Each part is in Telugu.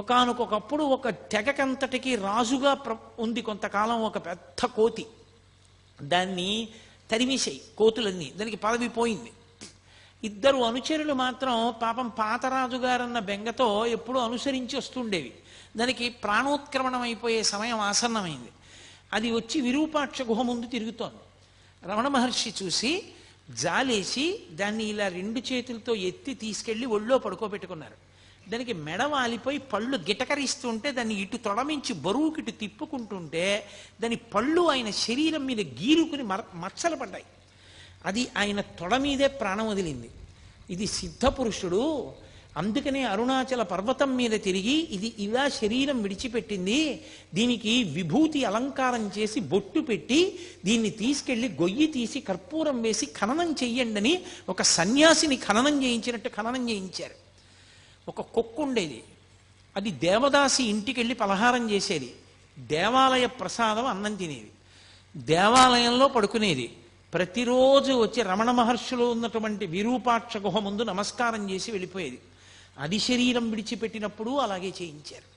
ఒకానొకప్పుడు ఒక తెగకంతటికి రాజుగా ఉంది కొంతకాలం ఒక పెద్ద కోతి. దాన్ని తరిమేశాయి కోతులన్నీ, దానికి పదవి పోయింది. ఇద్దరు అనుచరులు మాత్రం పాపం పాతరాజు గారన్న బెంగతో ఎప్పుడూ అనుసరించి వస్తుండేవి. దానికి ప్రాణోత్క్రమణం అయిపోయే సమయం ఆసన్నమైంది. అది వచ్చి విరూపాక్ష గుహ ముందు తిరుగుతోంది. రమణ మహర్షి చూసి జాలేసి దాన్ని ఇలా 2 చేతులతో ఎత్తి తీసుకెళ్లి ఒళ్ళో పడుకోబెట్టుకున్నారు. దానికి మెడ వాలిపోయి పళ్ళు గిటకరిస్తుంటే దాన్ని ఇటు తొడమించి బరువుకిటు తిప్పుకుంటుంటే దాని పళ్ళు ఆయన శరీరం మీద గీరుకుని మచ్చలు పడ్డాయి. అది ఆయన తొడ మీదే ప్రాణం వదిలింది. ఇది సిద్ధపురుషుడు, అందుకనే అరుణాచల పర్వతం మీద తిరిగి ఇది ఇలా శరీరం విడిచిపెట్టింది, దీనికి విభూతి అలంకారం చేసి బొట్టు పెట్టి దీన్ని తీసుకెళ్లి గొయ్యి తీసి కర్పూరం వేసి ఖననం చెయ్యండి అని ఒక సన్యాసిని ఖననం చేయించినట్టు ఖననం చేయించారు. ఒక కుక్క ఉండేది, అది దేవదాసి ఇంటికి వెళ్ళి పలహారం చేసేది, దేవాలయ ప్రసాదం అన్నం తినేది, దేవాలయంలో పడుకునేది. ప్రతిరోజు వచ్చి రమణ మహర్షులు ఉన్నటువంటి విరూపాక్ష గుహ ముందు నమస్కారం చేసి వెళ్ళిపోయేది. అది శరీరం విడిచిపెట్టినప్పుడు అలాగే చేయించారు.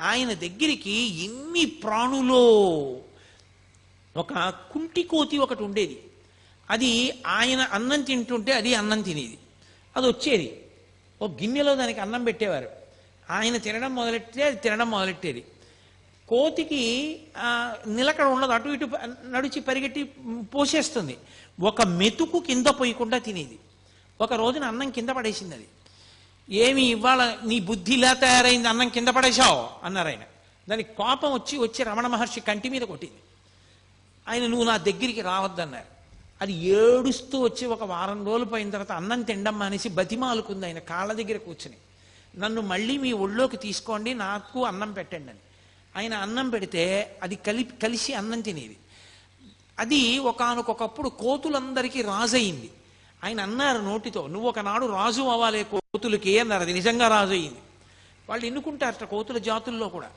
ఆయన దగ్గరికి ఎన్ని ప్రాణులో ఒక కుంటి కోతి ఒకటి ఉండేది. అది ఆయన అన్నం తింటుంటే అది అన్నం తినేది. అది వచ్చేది, ఒక గిన్నెలో దానికి అన్నం పెట్టేవారు, ఆయన తినడం మొదలెట్టే అది తినడం మొదలెట్టేది. కోతికి నిలకడ ఉండదు, అటు ఇటు నడిచి పరిగెట్టి పోసేస్తుంది. ఒక మెతుకు కింద పోయకుండా తినేది. ఒక రోజున అన్నం కింద పడేసింది. అది ఏమి ఇవాళ నీ బుద్ధి ఇలా తయారైంది, అన్నం కింద పడేశావు అన్నారు ఆయన. దానికి కోపం వచ్చి రమణ మహర్షి కంటి మీద కొట్టింది. ఆయన నువ్వు నా దగ్గరికి రావద్దన్నారు. అది ఏడుస్తూ వచ్చి ఒక వారం రోజులు పోయిన తర్వాత అన్నం తినడం మానేసి బతిమాలుకుంది ఆయన కాళ్ళ దగ్గర కూర్చుని, నన్ను మళ్ళీ మీ ఒళ్ళోకి తీసుకోండి, నాకు అన్నం పెట్టండి అని. ఆయన అన్నం పెడితే అది కలిసి అన్నం తినేది. అది ఒకానొకప్పుడు కోతులందరికీ రాజు అయింది. ఆయన అన్నారు నోటితో, నువ్వు ఒకనాడు రాజు అవ్వాలే కోతులకి అన్నారు. అది నిజంగా రాజు అయింది. వాళ్ళు ఎన్నుకుంటారట కోతుల జాతుల్లో కూడా.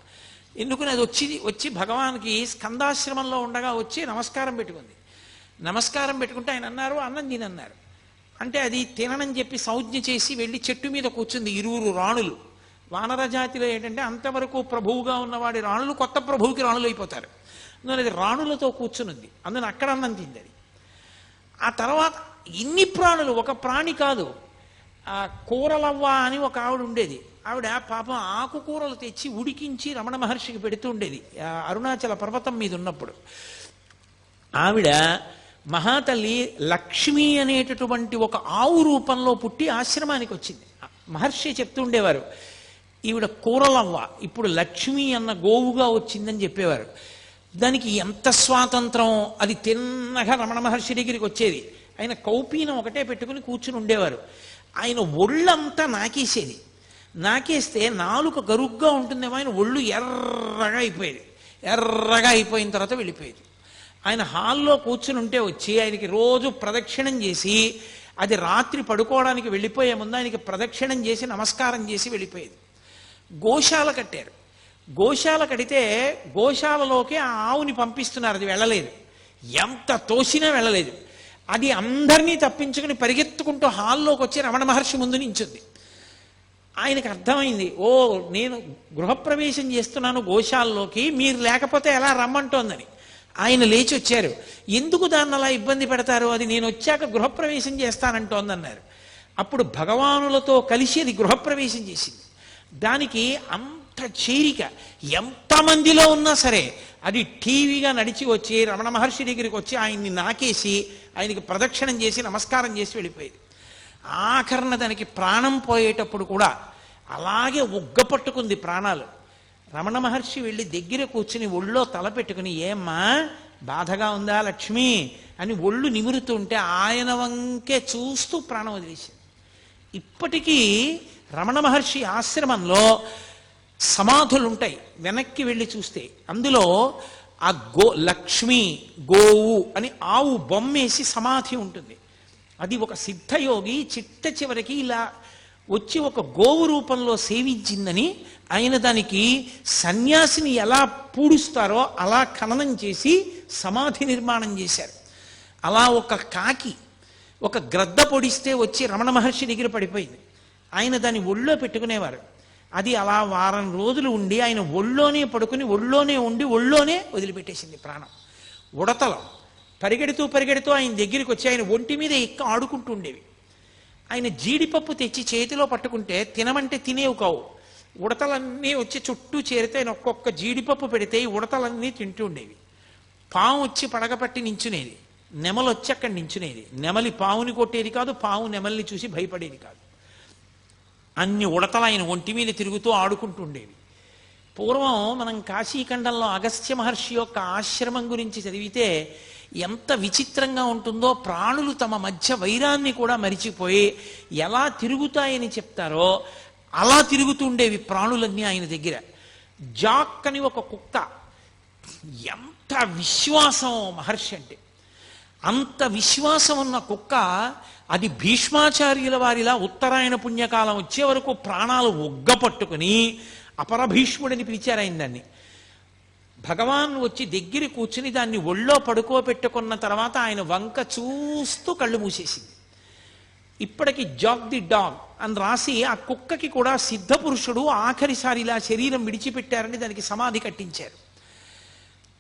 ఎన్నుకుని అది వచ్చి భగవాన్కి స్కందాశ్రమంలో ఉండగా వచ్చి నమస్కారం పెట్టుకుంది. నమస్కారం పెట్టుకుంటే ఆయన అన్నారు అన్నం తినన్నారు. అంటే అది తిననని చెప్పి సంజ్ఞ చేసి వెళ్ళి చెట్టు మీద కూర్చుంది. 20 రాణులు. వానర జాతిలో ఏంటంటే అంతవరకు ప్రభువుగా ఉన్నవాడి రాణులు కొత్త ప్రభువుకి రాణులు అయిపోతారు. అందువల్ల అది రాణులతో కూర్చునుంది. అందులో అక్కడ అన్నం తింది అది. ఆ తర్వాత ఇన్ని ప్రాణులు, ఒక ప్రాణి కాదు. ఆ కూరలవ్వ అని ఒక ఆవిడ ఉండేది. ఆవిడ పాపం ఆకుకూరలు తెచ్చి ఉడికించి రమణ మహర్షికి పెడుతూ ఉండేది అరుణాచల పర్వతం మీద ఉన్నప్పుడు. ఆవిడ మహాతల్లి లక్ష్మి అనేటటువంటి ఒక ఆవు రూపంలో పుట్టి ఆశ్రమానికి వచ్చింది. మహర్షి చెప్తుండేవారు, ఈవిడ కూరలవ్వ ఇప్పుడు లక్ష్మి అన్న గోవుగా వచ్చిందని చెప్పేవారు. దానికి ఎంత స్వాతంత్రం, అది తిన్నగా రమణ మహర్షి దగ్గరికి వచ్చేది. ఆయన కౌపీనం ఒకటే పెట్టుకుని కూర్చుని ఉండేవారు. ఆయన ఒళ్ళంతా నాకేసేది. నాకేస్తే నాలుక గరుగ్గా ఉంటుందేమో, ఆయన ఒళ్ళు ఎర్రగా అయిపోయేది. ఎర్రగా అయిపోయిన తర్వాత వెళ్ళిపోయేది. ఆయన హాల్లో కూర్చుని ఉంటే వచ్చి ఆయనకి రోజు ప్రదక్షిణం చేసి, అది రాత్రి పడుకోవడానికి వెళ్ళిపోయే ముందు ఆయనకి ప్రదక్షిణం చేసి నమస్కారం చేసి వెళ్ళిపోయేది. గోశాల కట్టారు. గోశాల కడితే గోశాలలోకి ఆ ఆవుని పంపిస్తున్నారు. అది వెళ్ళలేదు, ఎంత తోసినా వెళ్ళలేదు. అది అందరినీ తప్పించుకుని పరిగెత్తుకుంటూ హాల్లోకి వచ్చి రమణ మహర్షి ముందు నించుంది. ఆయనకు అర్థమైంది, ఓ నేను గృహప్రవేశం చేస్తున్నాను గోశాలలోకి, మీరు లేకపోతే ఎలా రమ్మంటోందని. ఆయన లేచి వచ్చారు. ఎందుకు దాన్ని అలా ఇబ్బంది పెడతారు, అది నేను వచ్చాక గృహప్రవేశం చేస్తానంటోందన్నారు. అప్పుడు భగవానులతో కలిసి అది గృహప్రవేశం చేసింది. దానికి అంత చేరిక, ఎంతమందిలో ఉన్నా సరే అది టీవీగా నడిచి వచ్చి రమణ మహర్షి దగ్గరికి వచ్చి ఆయన్ని నాకేసి ఆయనకి ప్రదక్షిణం చేసి నమస్కారం చేసి వెళ్ళిపోయేది. ఆఖరణ దానికి ప్రాణం పోయేటప్పుడు కూడా అలాగే ఉగ్గపట్టుకుంది ప్రాణాలు. రమణ మహర్షి వెళ్ళి దగ్గర కూర్చుని ఒళ్ళో తల పెట్టుకుని, ఏమ్మా బాధగా ఉందా లక్ష్మి అని ఒళ్ళు నిమురుతుంటే ఆయన వంకే చూస్తూ ప్రాణం వదిలేసింది. ఇప్పటికీ రమణ మహర్షి ఆశ్రమంలో సమాధులుంటాయి. వెనక్కి వెళ్ళి చూస్తే అందులో ఆ లక్ష్మి గోవు అని ఆవు బొమ్మేసి సమాధి ఉంటుంది. అది ఒక సిద్ధయోగి చిట్ట చివరికి ఇలా వచ్చి ఒక గోవు రూపంలో సేవించిందని ఆయన దానికి సన్యాసిని ఎలా పూడుస్తారో అలా ఖననం చేసి సమాధి నిర్మాణం చేశారు. అలా ఒక కాకి ఒక గ్రద్ద పొడిస్తే వచ్చి రమణ మహర్షి దగ్గర పడిపోయింది. ఆయన దాన్ని ఒళ్ళో పెట్టుకునేవారు. అది అలా వారం రోజులు ఉండి ఆయన ఒళ్ళోనే పడుకుని ఒళ్ళోనే ఉండి ఒళ్ళోనే వదిలిపెట్టేసింది ప్రాణం. ఉడతలు పరిగెడుతూ పరిగెడుతూ ఆయన దగ్గరికి వచ్చి ఆయన ఒంటి మీద ఆడుకుంటూ ఉండేవి. ఆయన జీడిపప్పు తెచ్చి చేతిలో పట్టుకుంటే తినమంటే తినేవి కావు. ఉడతలన్నీ వచ్చి చుట్టూ చేరితే ఆయన ఒక్కొక్క జీడిపప్పు పెడితే ఈ ఉడతలన్నీ తింటూ ఉండేవి. పాము వచ్చి పడగపట్టి నించునేది, నెమలు వచ్చి అక్కడ నించునేది. నెమలి పావుని కొట్టేది కాదు, పావు నెమల్ని చూసి భయపడేది కాదు. అన్ని ఉడతలు ఆయన ఒంటి మీద తిరుగుతూ ఆడుకుంటూ ఉండేవి. పూర్వం మనం కాశీఖండంలో అగస్త్య మహర్షి యొక్క ఆశ్రమం గురించి చదివితే ఎంత విచిత్రంగా ఉంటుందో. ప్రాణులు తమ మధ్య వైరాన్ని కూడా మరిచిపోయి ఎలా తిరుగుతాయని చెప్తారో అలా తిరుగుతుండేవి ప్రాణులన్నీ ఆయన దగ్గర. జాక్ అని ఒక కుక్క, ఎంత విశ్వాసం మహర్షి అంటే. అంత విశ్వాసం ఉన్న కుక్క అది భీష్మాచార్యుల వారిలా ఉత్తరాయణ పుణ్యకాలం వచ్చే వరకు ప్రాణాలు ఒగ్గపట్టుకుని అపరభీష్ముడిని పిలిచారు ఆయన దాన్ని. భగవాన్ వచ్చి దగ్గర కూర్చుని దాన్ని ఒళ్ళో పడుకోబెట్టుకున్న తర్వాత ఆయన వంక చూస్తూ కళ్ళు మూసేసింది. ఇప్పటికి జాక్ ది డాగ్ అని రాసి ఆ కుక్కకి కూడా సిద్ధపురుషుడు ఆఖరిసారి ఇలా శరీరం విడిచిపెట్టారని దానికి సమాధి కట్టించారు.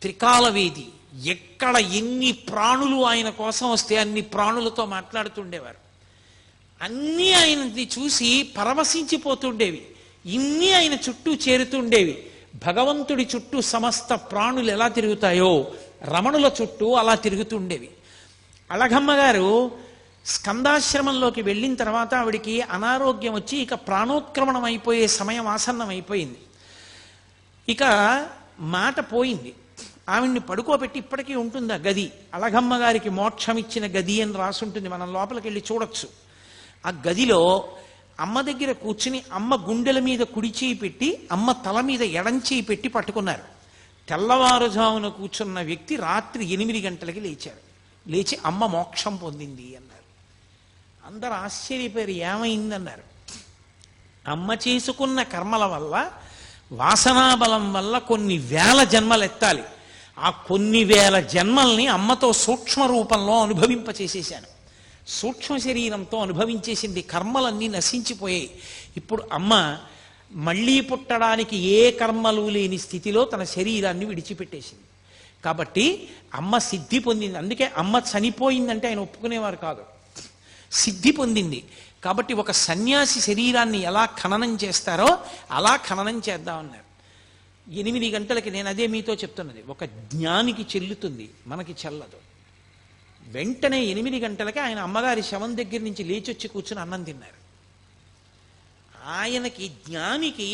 త్రికాలవేది, ఎక్కడ ఎన్ని ప్రాణులు ఆయన కోసం వస్తే అన్ని ప్రాణులతో మాట్లాడుతుండేవారు. అన్నీ ఆయనది చూసి పరవశించిపోతుండేవి. ఇన్ని ఆయన చుట్టూ చేరుతుండేవి. భగవంతుడి చుట్టూ సమస్త ప్రాణులు ఎలా తిరుగుతాయో రమణుల చుట్టూ అలా తిరుగుతుండేవి. అళఘమ్మ గారు స్కందాశ్రమంలోకి వెళ్ళిన తర్వాత ఆవిడికి అనారోగ్యం వచ్చి ఇక ప్రాణోత్క్రమణం అయిపోయే సమయం ఆసన్నం అయిపోయింది. ఇక మాట పోయింది. ఆవిడ్ని పడుకోబెట్టి ఇప్పటికీ ఉంటుంది ఆ గది. అళఘమ్మ గారికి మోక్షం ఇచ్చిన గది అని రాసుంటుంది, మనం లోపలికి వెళ్ళి చూడొచ్చు. ఆ గదిలో అమ్మ దగ్గర కూర్చుని అమ్మ గుండెల మీద కుడి చేయి పెట్టి అమ్మ తల మీద ఎడం చేయి పెట్టి పట్టుకున్నారు. తెల్లవారుజామున కూర్చున్న వ్యక్తి రాత్రి 8 గంటలకి లేచారు. లేచి అమ్మ మోక్షం పొందింది అన్నారు. అందరు ఆశ్చర్యపోయారు, ఏమైందన్నారు. అమ్మ చేసుకున్న కర్మల వల్ల, వాసనాబలం వల్ల కొన్ని వేల జన్మలు ఎత్తాలి. ఆ కొన్ని వేల జన్మల్ని అమ్మతో సూక్ష్మ రూపంలో అనుభవింపచేసేశాను. సూక్ష్మ శరీరంతో అనుభవించేసింది. కర్మలన్నీ నశించిపోయాయి. ఇప్పుడు అమ్మ మళ్ళీ పుట్టడానికి ఏ కర్మలు లేని స్థితిలో తన శరీరాన్ని విడిచిపెట్టేసింది. కాబట్టి అమ్మ సిద్ధి పొందింది. అందుకే అమ్మ చనిపోయిందంటే ఆయన ఒప్పుకునేవారు కాదు. సిద్ధి పొందింది. కాబట్టి ఒక సన్యాసి శరీరాన్ని ఎలా ఖననం చేస్తారో అలా ఖననం చేద్దామన్నారు. 8 గంటలకి, నేను అదే మీతో చెప్తున్నది, ఒక జ్ఞానికి చెల్లుతుంది, మనకి చెల్లదు. వెంటనే 8 గంటలకి ఆయన అమ్మగారి శవం దగ్గర నుంచి లేచొచ్చి కూర్చుని అన్నం తిన్నారు. ఆయనకి జ్ఞానికి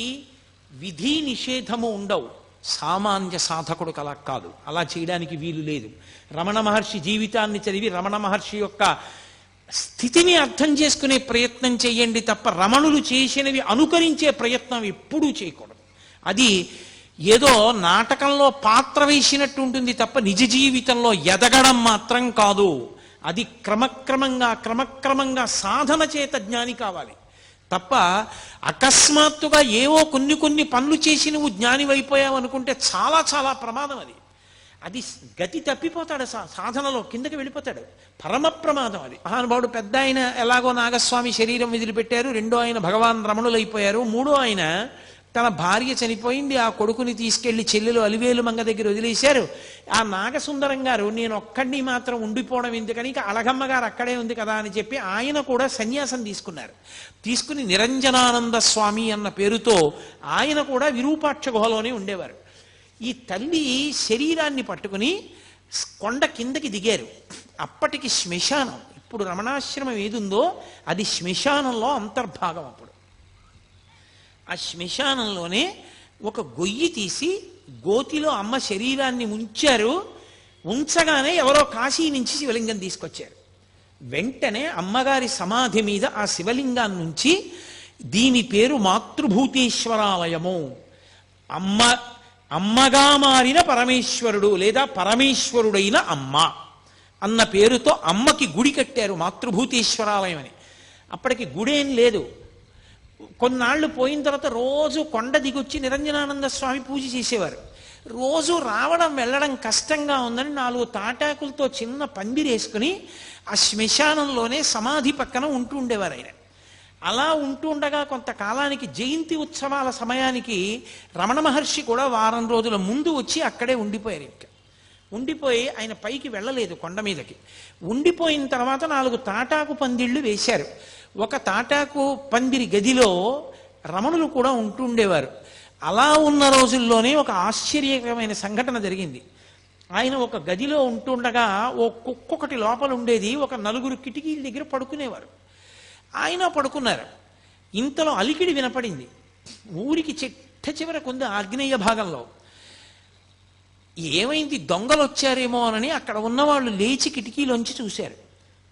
విధి నిషేధము ఉండవు. సామాన్య సాధకుడు అలా కాదు, అలా చేయడానికి వీలు లేదు. రమణ మహర్షి జీవితాన్ని చదివి రమణ మహర్షి యొక్క స్థితిని అర్థం చేసుకునే ప్రయత్నం చేయండి తప్ప రమణులు చేసినవి అనుకరించే ప్రయత్నం ఎప్పుడూ చేయకూడదు. అది ఏదో నాటకంలో పాత్ర వేసినట్టు ఉంటుంది తప్ప నిజ జీవితంలో ఎదగడం మాత్రం కాదు. అది క్రమక్రమంగా సాధన చేత జ్ఞాని కావాలి తప్ప అకస్మాత్తుగా ఏవో కొన్ని పనులు చేసి నువ్వు జ్ఞాని అయిపోయావు అనుకుంటే చాలా చాలా ప్రమాదం. అది గతి తప్పిపోతాడు, సాధనలో కిందకి వెళ్ళిపోతాడు. పరమ ప్రమాదం అది. మహానుభావుడు పెద్ద ఆయన ఎలాగో నాగస్వామి శరీరం వదిలిపెట్టారు, రెండో ఆయన భగవాన్ రమణులు అయిపోయారు, మూడో ఆయన తన భార్య చనిపోయింది, ఆ కొడుకుని తీసుకెళ్లి చెల్లెలు అలివేలు మంగ దగ్గర వదిలేశారు. ఆ నాగసుందరం గారు నేను ఒక్కడిని మాత్రం ఉండిపోవడం ఎందుకని, ఇక అళఘమ్మ గారు అక్కడే ఉంది కదా అని చెప్పి ఆయన కూడా సన్యాసం తీసుకున్నారు. తీసుకుని నిరంజనానంద స్వామి అన్న పేరుతో ఆయన కూడా విరూపాక్ష గుహలోనే ఉండేవారు. ఈ తల్లి శరీరాన్ని పట్టుకుని కొండ కిందకి దిగారు. అప్పటికి శ్మశానం, ఇప్పుడు రమణాశ్రమం ఏదుందో అది శ్మశానంలో అంతర్భాగం. అప్పుడు ఆ శ్మశానంలోనే ఒక గొయ్యి తీసి గోతిలో అమ్మ శరీరాన్ని ఉంచారు. ఉంచగానే ఎవరో కాశీ నుంచి శివలింగం తీసుకొచ్చారు. వెంటనే అమ్మగారి సమాధి మీద ఆ శివలింగాన్ని నుంచి దీని పేరు మాతృభూతేశ్వరాలయము, అమ్మగా మారిన పరమేశ్వరుడు లేదా పరమేశ్వరుడైన అమ్మ అన్న పేరుతో అమ్మకి గుడి కట్టారు, మాతృభూతేశ్వరాలయం అని. అప్పటికి గుడేం లేదు. కొన్నాళ్ళు పోయిన తర్వాత రోజు కొండ దిగొచ్చి నిరంజనానంద స్వామి పూజ చేసేవారు. రోజు రావడం వెళ్ళడం కష్టంగా ఉందని 4 తాటాకులతో చిన్న పందిరేసుకుని ఆ శ్మశానంలోనే సమాధి పక్కన ఉంటూ ఉండేవారు ఆయన. అలా ఉంటుండగా కొంతకాలానికి జయంతి ఉత్సవాల సమయానికి రమణ మహర్షి కూడా వారం రోజుల ముందు వచ్చి అక్కడే ఉండిపోయారు. ఇంకా ఉండిపోయి ఆయన పైకి వెళ్ళలేదు కొండ మీదకి. ఉండిపోయిన తర్వాత 4 తాటాకు పందిళ్ళు వేశారు. ఒక తాటాకు పందిరి గదిలో రమణులు కూడా ఉంటుండేవారు. అలా ఉన్న రోజుల్లోనే ఒక ఆశ్చర్యకరమైన సంఘటన జరిగింది. ఆయన ఒక గదిలో ఉంటుండగా ఓ కుక్కొకటి లోపల ఉండేది. ఒక 4 కిటికీల దగ్గర పడుకునేవారు. ఆయన పడుకున్నారు. ఇంతలో అలికిడి వినపడింది. ఊరికి చిట్ట చివరకు ఉంది ఆగ్నేయ భాగంలో. ఏమైంది, దొంగలు వచ్చారేమో అని అక్కడ ఉన్నవాళ్ళు లేచి కిటికీలోంచి చూశారు.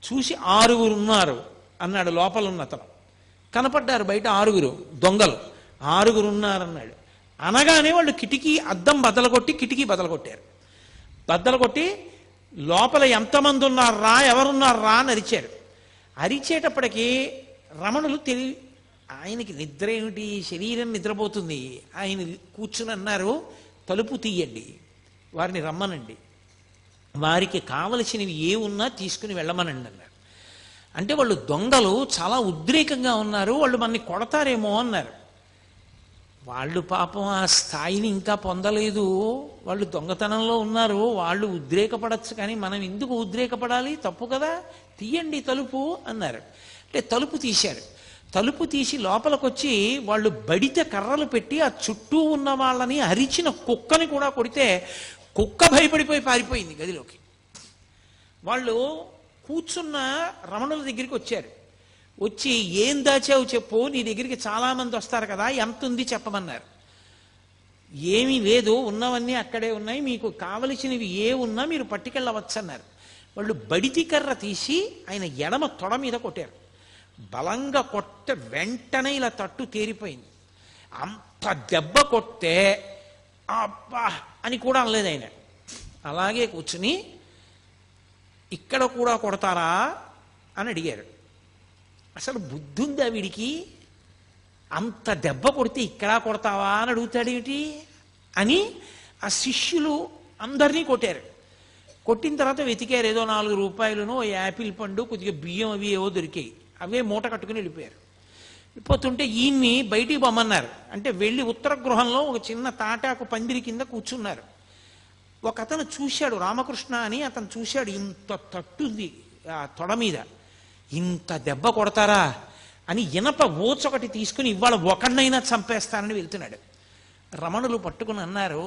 చూసి 6 ఉన్నారు అన్నాడు లోపల ఉన్న అతను. కనపడ్డారు బయట 6 దొంగలు. 6 ఉన్నారన్నాడు. అనగానే వాళ్ళు కిటికీ అద్దం బద్దలగొట్టి కిటికీ బద్దలగొట్టారు. బద్దలగొట్టి లోపల ఎంతమంది ఉన్నారా, ఎవరున్నారా అని అరిచారు. అరిచేటప్పటికీ రమణులు ఆయనకి నిద్ర ఏమిటి, శరీరం నిద్రపోతుంది. ఆయన కూర్చుని అన్నారు, తలుపు తీయండి, వారిని రమ్మనండి, వారికి కావలసినవి ఏ ఉన్నా తీసుకుని వెళ్ళమనండి అన్నారు. అంటే వాళ్ళు దొంగలు చాలా ఉద్రేకంగా ఉన్నారు, వాళ్ళు మనని కొడతారేమో అన్నారు. వాళ్ళు పాపం ఆ స్థాయిని ఇంకా పొందలేదు, వాళ్ళు దొంగతనంలో ఉన్నారు, వాళ్ళు ఉద్రేకపడచ్చు, కానీ మనం ఎందుకు ఉద్రేకపడాలి, తప్పు కదా, తీయండి తలుపు అన్నారు. అంటే తలుపు తీశారు. తలుపు తీసి లోపలికొచ్చి వాళ్ళు బడిత కర్రలు పెట్టి ఆ చుట్టూ ఉన్న వాళ్ళని అరిచిన కుక్కని కూడా కొడితే కుక్క భయపడిపోయి పారిపోయింది గదిలోకి. వాళ్ళు కూర్చున్న రమణుల దగ్గరికి వచ్చారు. వచ్చి ఏం దాచావు చెప్పు, నీ దగ్గరికి చాలామంది వస్తారు కదా, ఎంత ఉంది చెప్పమన్నారు. ఏమీ లేదు, ఉన్నవన్నీ అక్కడే ఉన్నాయి, మీకు కావలసినవి ఏ ఉన్నా మీరు పట్టుకెళ్ళవచ్చు అన్నారు. వాళ్ళు బడితి కర్ర తీసి ఆయన ఎడమ తొడ మీద కొట్టారు. బలంగా కొట్టే వెంటనే ఇలా తట్టు తేరిపోయింది. అంత దెబ్బ కొట్టే అబ్బా అని కూడా అనలేదు ఆయన. అలాగే కూర్చుని ఇక్కడ కూడా కొడతారా అని అడిగారు. అసలు బుద్ధి ఉందా వీడికి, అంత దెబ్బ కొడితే ఇక్కడ కొడతావా అని అడుగుతాడేమిటి అని ఆ శిష్యులు అందరినీ కొట్టారు. కొట్టిన తర్వాత వెతికారు. ఏదో 4 రూపాయలను, యాపిల్ పండు, కొద్దిగా బియ్యం అవి ఏవో దొరికాయి. అవే మూట కట్టుకుని వెళ్ళిపోయారు. వెళ్ళిపోతుంటే ఈయన్ని బయటికి పొమ్మన్నారు. అంటే వెళ్ళి ఉత్తర గృహంలో ఒక చిన్న తాటాకు పందిరి కింద కూర్చున్నారు. ఒక అతను చూశాడు, రామకృష్ణ అని అతను చూశాడు, ఇంత తట్టుంది ఆ తొడ మీద, ఇంత దెబ్బ కొడతారా అని ఇనప ఓచొకటి తీసుకుని ఇవాళ ఒకడినైనా చంపేస్తానని వెళ్తున్నాడు. రమణులు పట్టుకుని అన్నారు,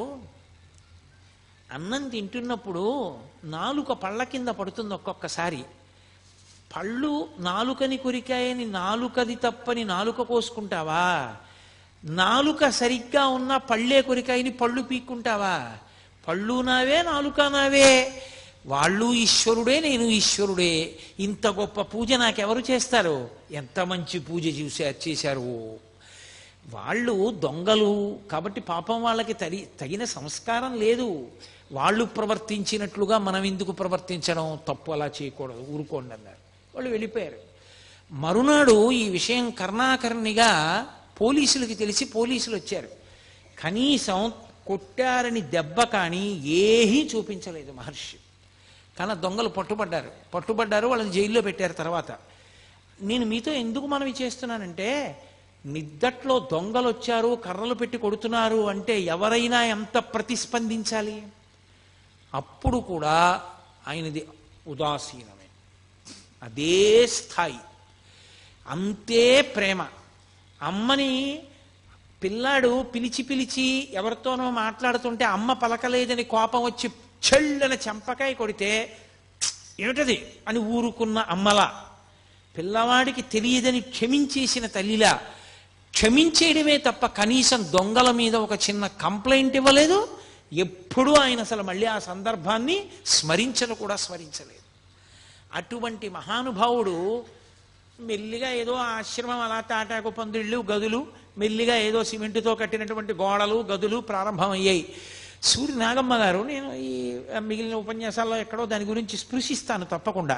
అన్నం తింటున్నప్పుడు నాలుక పళ్ళ కింద పడుతుంది ఒక్కొక్కసారి. పళ్ళు నాలుకని కొరికాయని నాలుకది తప్పని నాలుక కోసుకుంటావా? నాలుక సరిగ్గా ఉన్న పళ్ళే కొరికాయని పళ్ళు పీక్కుంటావా? పళ్ళు నావే, నాలుక నావే, వాళ్ళు ఈశ్వరుడే, నేను ఈశ్వరుడే. ఇంత గొప్ప పూజ నాకెవరు చేస్తారు? ఎంత మంచి పూజ చేశారు. వాళ్ళు దొంగలు కాబట్టి పాపం వాళ్ళకి తగిన సంస్కారం లేదు. వాళ్ళు ప్రవర్తించినట్లుగా మనం ఎందుకు ప్రవర్తించడం, తప్పు అలా చేయకూడదు, ఊరుకోండి అన్నారు. వాళ్ళు వెళ్ళిపోయారు. మరునాడు ఈ విషయం కర్ణాకర్ణిగా పోలీసులకి తెలిసి పోలీసులు వచ్చారు. కనీసం కొట్టారని దెబ్బ కానీ ఏమీ చూపించలేదు మహర్షి. కానీ దొంగలు పట్టుబడ్డారు, వాళ్ళని జైల్లో పెట్టారు. తర్వాత నేను మీతో ఎందుకు మనవి చేస్తున్నానంటే, నిద్దట్లో దొంగలు వచ్చారు, కర్రలు పెట్టి కొడుతున్నారు అంటే ఎవరైనా ఎంత ప్రతిస్పందించాలి? అప్పుడు కూడా ఆయనది ఉదాసీనమే, అదే స్థాయి, అంతే ప్రేమ. అమ్మని పిల్లాడు పిలిచి ఎవరితోనో మాట్లాడుతుంటే అమ్మ పలకలేదని కోపం వచ్చి చెళ్ళని చెంపకాయ కొడితే ఏమిటది అని ఊరుకున్న అమ్మలా, పిల్లవాడికి తెలియదని క్షమించేసిన తల్లిలా, క్షమించేయడమే తప్ప కనీసం దొంగల మీద ఒక చిన్న కంప్లైంట్ ఇవ్వలేదు. ఎప్పుడూ ఆయన అసలు మళ్ళీ ఆ సందర్భాన్ని స్మరించలేదు. అటువంటి మహానుభావుడు మెల్లిగా ఏదో ఆశ్రమం అలా తాటాకు పందిళ్ళు, గదులు, మెల్లిగా ఏదో సిమెంటుతో కట్టినటువంటి గోడలు, గదులు ప్రారంభమయ్యాయి. సూర్య నాగమ్మ గారు, నేను ఈ మిగిలిన ఉపన్యాసాల్లో ఎక్కడో దాని గురించి స్పృశిస్తాను తప్పకుండా.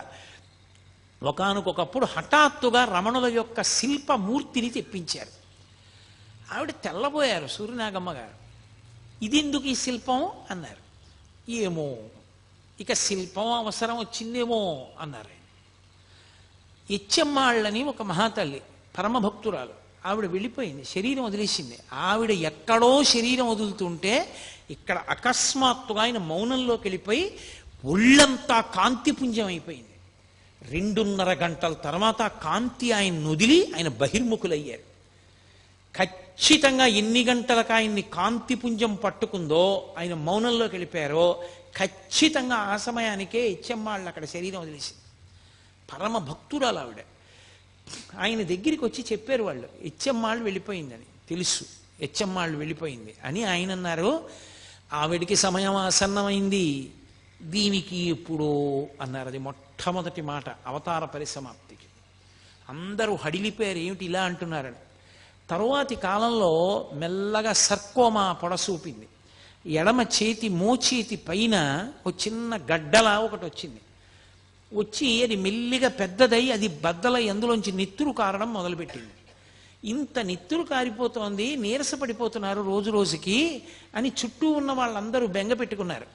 ఒకానొకప్పుడు హఠాత్తుగా రమణుల యొక్క శిల్పమూర్తిని తెప్పించారు. ఆవిడ తెల్లబోయారు సూర్యనాగమ్మ గారు. ఇది ఎందుకు ఈ శిల్పం అన్నారు. ఏమో ఇక శిల్పం అవసరం వచ్చిందేమో అన్నారు. ఎచ్చెమ్మాళ్ళని ఒక మహాతల్లి, పరమభక్తురాలు. ఆవిడ వెళ్ళిపోయింది, శరీరం వదిలేసింది. ఆవిడ ఎక్కడో శరీరం వదులుతుంటే ఇక్కడ అకస్మాత్తుగా ఆయన మౌనంలోకి వెళ్ళిపోయి ఒళ్ళంతా కాంతిపుంజం అయిపోయింది. 2.5 గంటల తర్వాత కాంతి ఆయన నుదిలి ఆయన బహిర్ముఖులయ్యారు. ఖచ్చితంగా ఎన్ని గంటలకు ఆయన్ని కాంతిపుంజం పట్టుకుందో, ఆయన మౌనంలోకి వెళ్ళిపోయారో ఖచ్చితంగా ఆ సమయానికే ఇచ్చమ్మాళ్ళు అక్కడ శరీరం వదిలేసింది. పరమ భక్తురాలు ఆవిడ. ఆయన దగ్గరికి వచ్చి చెప్పారు వాళ్ళు, ఇచ్చమ్మాళ్ళు వెళ్ళిపోయిందని. తెలుసు ఇచ్చమ్మాళ్ళు వెళ్ళిపోయింది అని. ఆయన అన్నారు, ఆవిడికి సమయం ఆసన్నమైంది, దీనికి ఎప్పుడో అన్నారు. అది మొట్టమొదటి మాట అవతార పరిసమాప్తికి. అందరూ హడిలిపోయారు, ఏమిటి ఇలా అంటున్నారని. తరువాతి కాలంలో మెల్లగా సర్కోమా పొడసూపింది. ఎడమ చేతి మోచేతి పైన ఒక చిన్న గడ్డలా ఒకటి వచ్చింది. వచ్చి అది మెల్లిగా పెద్దదై అది బద్దలై అందులోంచి నెత్తురు కారడం మొదలుపెట్టింది. ఇంత నెత్తురు కారిపోతోంది, నీరసపడిపోతున్నారు రోజు రోజుకి అని చుట్టూ ఉన్న వాళ్ళందరూ బెంగ పెట్టుకున్నారు.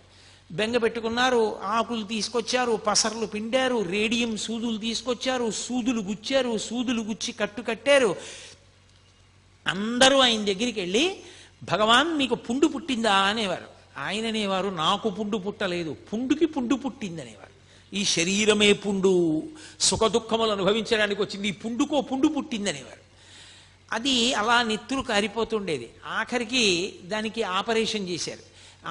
ఆకులు తీసుకొచ్చారు, పసర్లు పిండారు, రేడియం సూదులు తీసుకొచ్చారు, సూదులు గుచ్చారు, సూదులు గుచ్చి కట్టారు. అందరూ ఆయన దగ్గరికి వెళ్ళి, భగవాన్ మీకు పుండు పుట్టిందా అనేవారు. ఆయన అనేవారు, నాకు పుండు పుట్టలేదు, పుండుకి పుండు పుట్టిందనేవారు. ఈ శరీరమే పుండు, సుఖ దుఃఖములు అనుభవించడానికి వచ్చింది, ఈ పుండుకో పుండు పుట్టిందనేవారు. అది అలా నెత్తురు కారిపోతుండేది. ఆఖరికి దానికి ఆపరేషన్ చేశారు.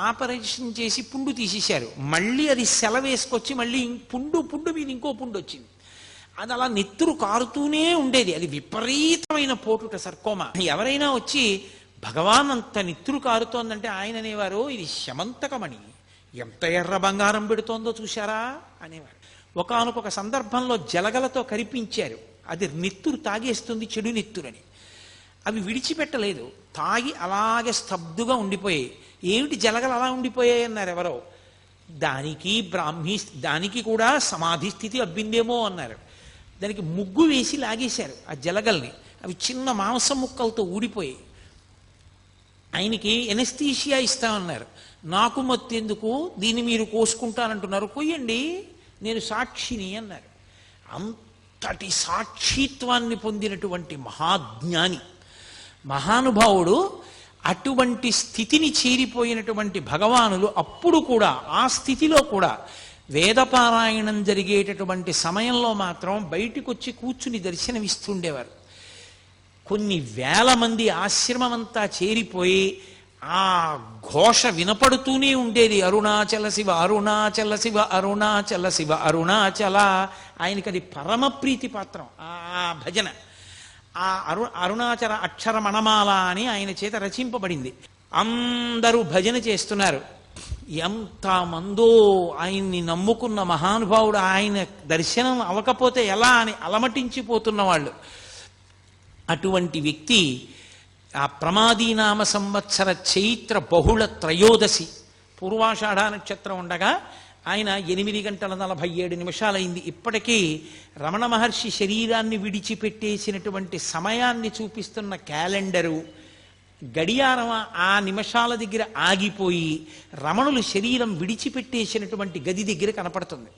ఆపరేషన్ చేసి పుండు తీసేశారు. మళ్ళీ అది సెలవేసుకొచ్చి మళ్ళీ పుండు మీద ఇంకో పుండు వచ్చింది. అది అలా నెత్తురు కారుతూనే ఉండేది. అది విపరీతమైన పోటుట సర్కోమా. ఎవరైనా వచ్చి భగవాన్ అంత నెత్తురు కారుతోందంటే ఆయన అనేవారు, ఇది శమంతకమణి, ఎంత ఎర్ర బంగారం పెడుతోందో చూశారా అనేవారు. ఒకానొక సందర్భంలో జలగలతో కరిపించారు, అది నెత్తురు తాగేస్తుంది, చెడు నెత్తురని. అవి విడిచిపెట్టలేదు, తాగి అలాగే స్తబ్దుగా ఉండిపోయాయి. ఏమిటి జలగలు అలా ఉండిపోయాయి అన్నారు ఎవరో. దానికి కూడా సమాధి స్థితి అబ్బిందేమో అన్నారు. దానికి ముగ్గు వేసి లాగేశారు ఆ జలగల్ని. అవి చిన్న మాంసం ముక్కలతో ఊడిపోయాయి. ఆయనకి ఎనస్థీషియా ఇస్తామన్నారు. నాకు మత్తెందుకు, దీన్ని మీరు కోసుకుంటానంటున్నారు, కొయ్యండి, నేను సాక్షిని అన్నారు. అంతటి సాక్షిత్వాన్ని పొందినటువంటి మహాజ్ఞాని, మహానుభావుడు. అటువంటి స్థితిని చేరిపోయినటువంటి భగవానులు అప్పుడు కూడా, ఆ స్థితిలో కూడా వేదపారాయణం జరిగేటటువంటి సమయంలో మాత్రం బయటికి వచ్చి కూర్చుని దర్శనమిస్తుండేవారు. కొన్ని వేల మంది ఆశ్రమం అంతా చేరిపోయి ఆ ఘోష వినపడుతూనే ఉండేది. అరుణాచల శివ, అరుణాచల శివ, అరుణాచల శివ, అరుణాచల. ఆయనకి అది పరమ ప్రీతి పాత్రం ఆ భజన. ఆ అరుణాచల అక్షర మణమాల అని ఆయన చేత రచింపబడింది. అందరూ భజన చేస్తున్నారు. ఎంతమందో ఆయన్ని నమ్ముకున్న మహానుభావుడు, ఆయన దర్శనం అవ్వకపోతే ఎలా అని అలమటించిపోతున్న వాళ్ళు. అటువంటి వ్యక్తి ఆ ప్రమాదీనామ సంవత్సర చైత్ర బహుళ త్రయోదశి పూర్వాషాఢ నక్షత్రం ఉండగా ఆయన 8:47 ఇప్పటికీ రమణ మహర్షి శరీరాన్ని విడిచిపెట్టేసినటువంటి సమయాన్ని చూపిస్తున్న క్యాలెండరు గడియారం ఆ నిమిషాల దగ్గర ఆగిపోయి రమణులు శరీరం విడిచిపెట్టేసినటువంటి గది దగ్గర కనపడుతుంది.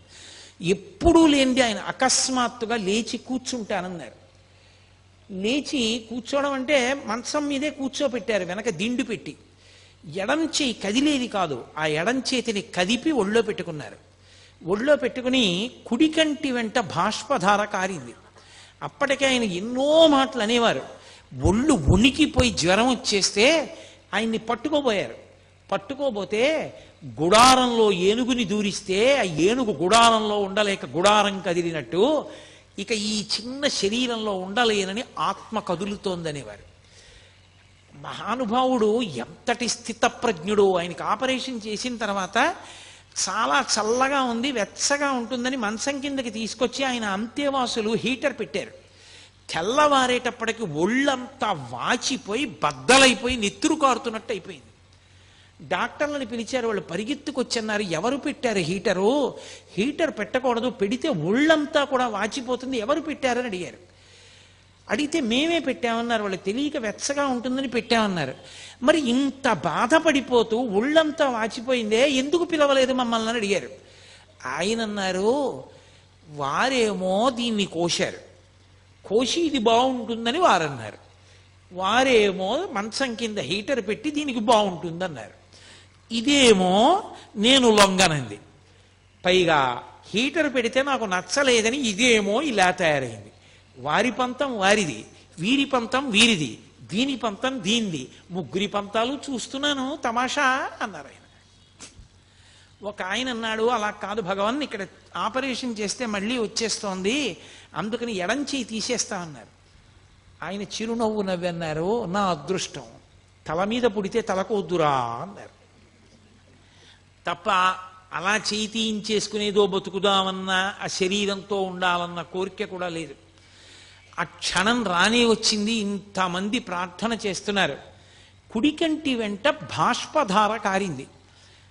ఎప్పుడూ లేనిది ఆయన అకస్మాత్తుగా లేచి కూర్చుంటానన్నారు. లేచి కూర్చోవడం అంటే మంచం మీదే కూర్చోపెట్టారు, వెనక దిండు పెట్టి. ఎడం చేయి కదిలేది కాదు, ఆ ఎడం చేతిని కదిపి ఒళ్ళో పెట్టుకున్నారు. ఒళ్ళో పెట్టుకుని కుడికంటి వెంట బాష్పధార కారింది. అప్పటికే ఆయన ఎన్నో మాటలు అనేవారు. ఒళ్ళు వణికిపోయి జ్వరం వచ్చేస్తే ఆయన్ని పట్టుకోబోయారు. పట్టుకోబోతే గుడారంలో ఏనుగుని దూరిస్తే ఆ ఏనుగు గుడారంలో ఉండలేక గుడారం కదిలినట్టు ఇక ఈ చిన్న శరీరంలో ఉండలేనని ఆత్మ కదులుతోందనేవారు. మహానుభావుడు ఎంతటి స్థితప్రజ్ఞుడు. ఆయనకి ఆపరేషన్ చేసిన తర్వాత చాలా చల్లగా ఉంది, వెచ్చగా ఉంటుందని మంచం కిందకి తీసుకొచ్చి ఆయన అంతేవాసులు హీటర్ పెట్టారు. తెల్లవారేటప్పటికి ఒళ్ళంతా వాచిపోయి బద్దలైపోయి నెత్తురు కారుతున్నట్టు అయిపోయింది. డాక్టర్లను పిలిచారు. వాళ్ళు పరిగెత్తుకొచ్చన్నారు, ఎవరు పెట్టారు హీటరు? హీటర్ పెట్టకూడదు, పెడితే ఒళ్ళంతా కూడా వాచిపోతుంది, ఎవరు పెట్టారని అడిగారు. అడిగితే మేమే పెట్టామన్నారు. వాళ్ళు తెలియక వెచ్చగా ఉంటుందని పెట్టామన్నారు. మరి ఇంత బాధపడిపోతూ ఒళ్ళంతా వాచిపోయిందే, ఎందుకు పిలవలేదు మమ్మల్ని అని అడిగారు. ఆయన అన్నారు, వారేమో దీన్ని కోశారు, కోసి ఇది బాగుంటుందని వారన్నారు. వారేమో మంచం కింద హీటర్ పెట్టి దీనికి బాగుంటుందన్నారు. ఇదేమో నేను లొంగనంది. పైగా హీటర్ పెడితే నాకు నచ్చలేదని ఇదేమో ఇలా తయారైంది. వారి పంతం వారిది, వీరి పంతం వీరిది, దీని పంతం దీనిది, ముగ్గురి పంతాలు చూస్తున్నాను తమాషా అన్నారు ఆయన. ఒక ఆయన అన్నాడు, అలా కాదు భగవాన్, ఇక్కడ ఆపరేషన్ చేస్తే మళ్ళీ వచ్చేస్తోంది, అందుకని ఎడం చేయి తీసేస్తా అన్నారు. ఆయన చిరునవ్వు నవ్వన్నారు, నా అదృష్టం, తల మీద పుడితే తలకొద్దురా అన్నారు. తప్ప అలా చేయి తీయించేసుకునేదో బతుకుదామన్నా ఆ శరీరంతో ఉండాలన్న కోరిక కూడా లేదు. ఆ క్షణం రానే వచ్చింది. ఇంతమంది ప్రార్థన చేస్తున్నారు. కుడికంటి వెంట బాష్పధార కారింది.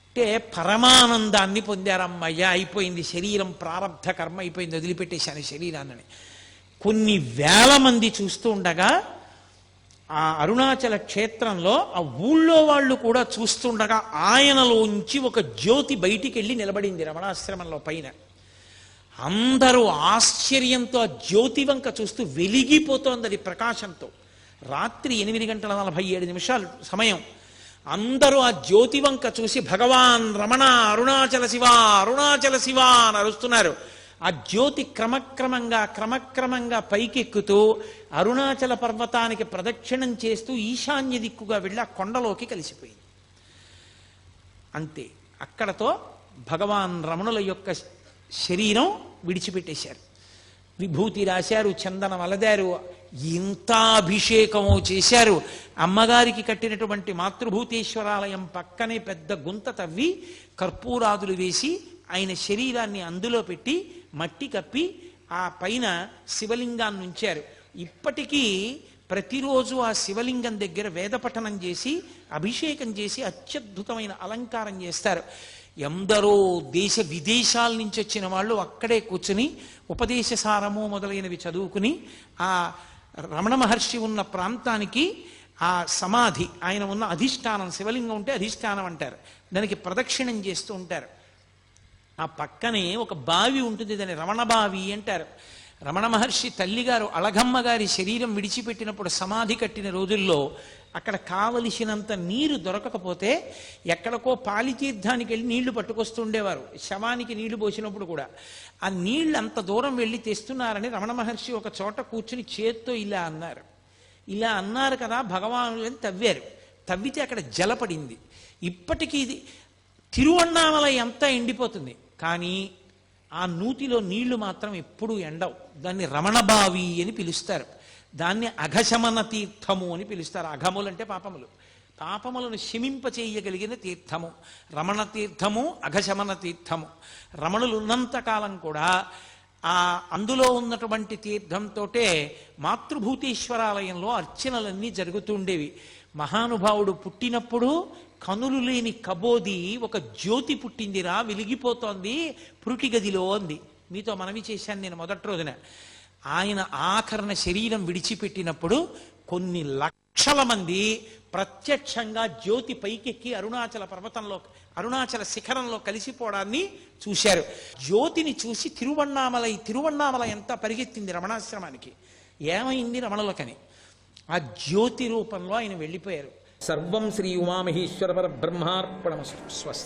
అంటే పరమానందాన్ని పొందారమ్మయ్య, అయిపోయింది శరీరం, ప్రారంధ కర్మ అయిపోయింది, వదిలిపెట్టేశాను శరీరాన్ని. కొన్ని వేల మంది చూస్తూ ఉండగా ఆ అరుణాచల క్షేత్రంలో ఆ ఊళ్ళో వాళ్ళు కూడా చూస్తుండగా ఆయనలోంచి ఒక జ్యోతి బయటికి వెళ్ళి నిలబడింది రమణాశ్రమంలో పైన. అందరూ ఆశ్చర్యంతో ఆ జ్యోతి వంక చూస్తూ వెలిగిపోతోంది అది ప్రకాశంతో. రాత్రి 8:47 సమయం. అందరూ ఆ జ్యోతి వంక చూసి భగవాన్ రమణ అరుణాచల శివ అరుణాచల శివ అని అరుస్తున్నారు. ఆ జ్యోతి క్రమక్రమంగా పైకెక్కుతూ అరుణాచల పర్వతానికి ప్రదక్షిణం చేస్తూ ఈశాన్య దిక్కుగా వెళ్ళి ఆ కొండలోకి కలిసిపోయింది. అంతే, అక్కడతో భగవాన్ రమణుల యొక్క శరీరం విడిచిపెట్టేశారు. విభూతి రాశారు, చందనం అలదారు, ఇంత అభిషేకము చేశారు. అమ్మగారికి కట్టినటువంటి మాతృభూతేశ్వరాలయం పక్కనే పెద్ద గుంత తవ్వి కర్పూరాదులు వేసి ఆయన శరీరాన్ని అందులో పెట్టి మట్టి కప్పి ఆ పైన శివలింగాన్ని ఉంచారు. ఇప్పటికీ ప్రతిరోజు ఆ శివలింగం దగ్గర వేదపఠనం చేసి అభిషేకం చేసి అత్యద్భుతమైన అలంకారం చేస్తారు. ఎందరో దేశ విదేశాల నుంచి వచ్చిన వాళ్ళు అక్కడే కూర్చుని ఉపదేశ సారము మొదలైనవి చదువుకుని ఆ రమణ మహర్షి ఉన్న ప్రాంతానికి ఆ సమాధి, ఆయన ఉన్న అధిష్టానం, శివలింగం ఉంటే అధిష్టానం అంటారు, దానికి ప్రదక్షిణం చేస్తూ ఉంటారు. ఆ పక్కనే ఒక బావి ఉంటుంది, దాన్ని రమణ బావి అంటారు. రమణ మహర్షి తల్లిగారు అళగమ్మ గారి శరీరం విడిచిపెట్టినప్పుడు సమాధి కట్టిన రోజుల్లో అక్కడ కావలసినంత నీరు దొరకకపోతే ఎక్కడికో పాలితీర్థానికి వెళ్ళి నీళ్లు పట్టుకొస్తుండేవారు. శవానికి నీళ్లు పోసినప్పుడు కూడా ఆ నీళ్లు అంత దూరం వెళ్ళి తెస్తున్నారని రమణ మహర్షి ఒక చోట కూర్చుని చేత్తో ఇలా అన్నారు. ఇలా అన్నారు కదా భగవానులని తవ్వారు. తవ్వితే అక్కడ జలపడింది. ఇప్పటికీ ఇది తిరువణ్ణామలై అంతా ఎండిపోతుంది, కానీ ఆ నూతిలో నీళ్లు మాత్రం ఎప్పుడూ ఎండవు. దాన్ని రమణబావి అని పిలుస్తారు. దాన్ని అఘశమన తీర్థము అని పిలుస్తారు. అఘములంటే పాపములు, పాపములను శమింపచేయగలిగిన తీర్థము రమణ తీర్థము, అఘశమన తీర్థము. రమణులు ఉన్నంతకాలం కూడా ఆ అందులో ఉన్నటువంటి తీర్థంతోటే మాతృభూతేశ్వరాలయంలో అర్చనలన్నీ జరుగుతుండేవి. మహానుభావుడు పుట్టినప్పుడు కనులు లేని కబోది ఒక జ్యోతి పుట్టిందిరా, వెలిగిపోతోంది పురుటి గదిలో అంది. మీతో మనవి చేశాను నేను మొదటి రోజున. ఆయన ఆఖరణ శరీరం విడిచిపెట్టినప్పుడు కొన్ని లక్షల మంది ప్రత్యక్షంగా జ్యోతి పైకెక్కి అరుణాచల పర్వతంలో, అరుణాచల శిఖరంలో కలిసిపోవడాన్ని చూశారు. జ్యోతిని చూసి తిరువణ్ణామలై అంతా పరిగెత్తింది రమణాశ్రమానికి. ఏమైంది రమణులకని? ఆ జ్యోతి రూపంలో ఆయన వెళ్ళిపోయారు. సర్వం శ్రీ ఉమామహేశ్వర పరబ్రహ్మార్పణమస్తు. స్వస్తి.